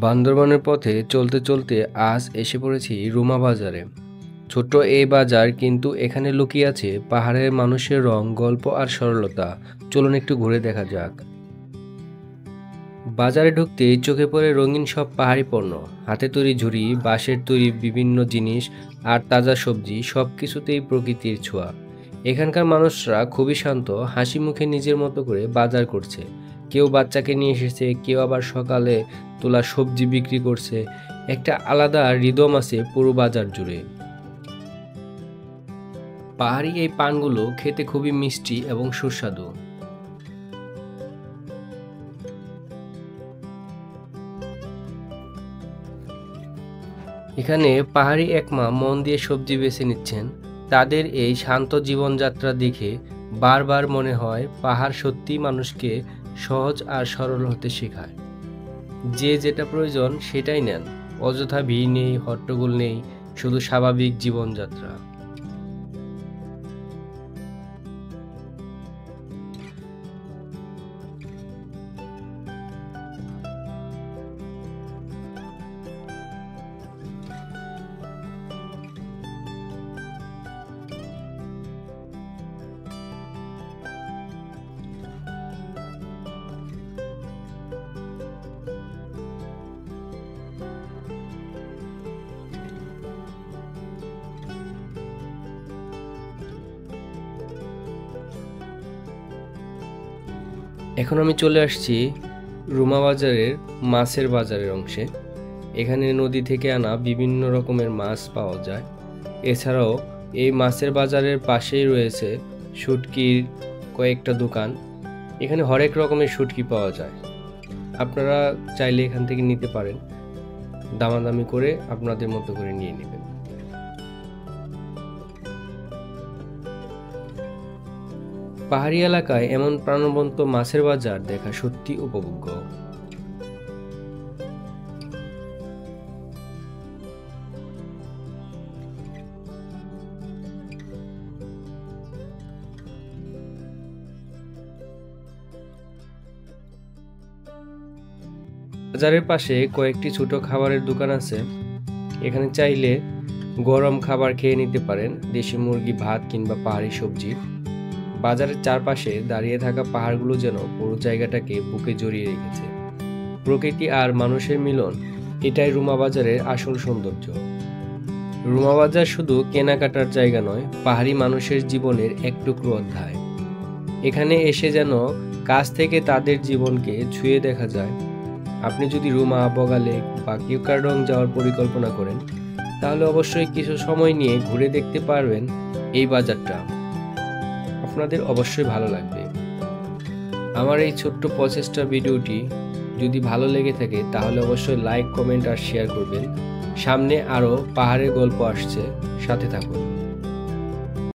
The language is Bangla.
বান্দরবানের পথে চলতে চলতে আজ এসে পড়েছি রুমা বাজারে। ছোট্ট এই বাজার, কিন্তু এখানে লুকিয়ে আছে পাহাড়ের মানুষের রং, গল্প আর সরলতা। চলুন একটু ঘুরে দেখা যাক। বাজারে ঢুকতেই চোখে পড়ে রঙিন সব পাহাড়ি পণ্য, হাতে তৈরি ঝুড়ি, বাঁশের তৈরি বিভিন্ন জিনিস আর তাজা সবজি, সব কিছুতেই প্রকৃতির ছোঁয়া। এখানকার মানুষরা খুবই শান্ত, হাসি মুখে নিজের মতো করে বাজার করছে। কেউ বাচ্চাকে নিয়ে এসেছে, কেউ আবার সকালে তোলা সবজি বিক্রি করছে। একটা আলাদা রিদম আছে পুরো বাজার জুড়ে। পাহাড়ি এই পানগুলো খেতে খুবই মিষ্টি এবং সুস্বাদু। এখানে পাহাড়ি এক মা মন দিয়ে সবজি বেছে নিচ্ছেন। তাদের এই শান্ত জীবনযাত্রা দেখে বারবার মনে হয় পাহাড় সত্যিই মানুষকে সহজ আর সরল হতে শেখায়। যে যেটা প্রয়োজন সেটাই নেন, অযথা ভিড় নেই, হট্টগোল নেই, শুধু স্বাভাবিক জীবনযাত্রা। এখন আমি চলে আসছি রুমা বাজারের মাছের বাজারের অংশে। এখানে নদী থেকে আনা বিভিন্ন রকমের মাছ পাওয়া যায়। এছাড়াও এই মাছের বাজারের পাশেই রয়েছে শুটকির কয়েকটা দোকান। এখানে হরেক রকমের শুটকি পাওয়া যায়। আপনারা চাইলে এখান থেকে নিতে পারেন, দামাদামি করে আপনাদের মতো করে নিয়ে নেবেন। পাহাড়ি এলাকায় এমন প্রাণবন্ত মাছের বাজার দেখা সত্যি উপভোগ্য। বাজারের পাশে কয়েকটি ছোট খাবারের দোকান আছে। এখানে চাইলে গরম খাবার খেয়ে নিতে পারেন, দেশি মুরগি, ভাত কিংবা পাহাড়ি সবজি। বাজারের চারপাশে দাঁড়িয়ে থাকা পাহাড়গুলো যেন পুরো জায়গাটাকে বুকে জড়িয়ে রেখেছে। প্রকৃতি আর মানুষের মিলন, এটাই রুমা বাজারের আসল সৌন্দর্য। রুমা বাজার শুধু কেনাকাটার জায়গা নয়, পাহাড়ি মানুষের জীবনের এক টুকরো অধ্যায়। এখানে এসে যেন কাছ থেকে তাদের জীবনকে ছুঁয়ে দেখা যায়। আপনি যদি রুমা, বগালেক বা কিউকারডং যাওয়ার পরিকল্পনা করেন, তাহলে অবশ্যই কিছু সময় নিয়ে ঘুরে দেখতে পারবেন এই বাজারটা। আপনাদের অবশ্যই ভালো লাগবে। আমার এই ছোট্ট প্রচেষ্টা ভিডিওটি যদি ভালো লেগে থাকে তাহলে অবশ্যই লাইক, কমেন্ট আর শেয়ার করবেন। সামনে আরও পাহাড়ের গল্প আসছে, সাথে থাকুন।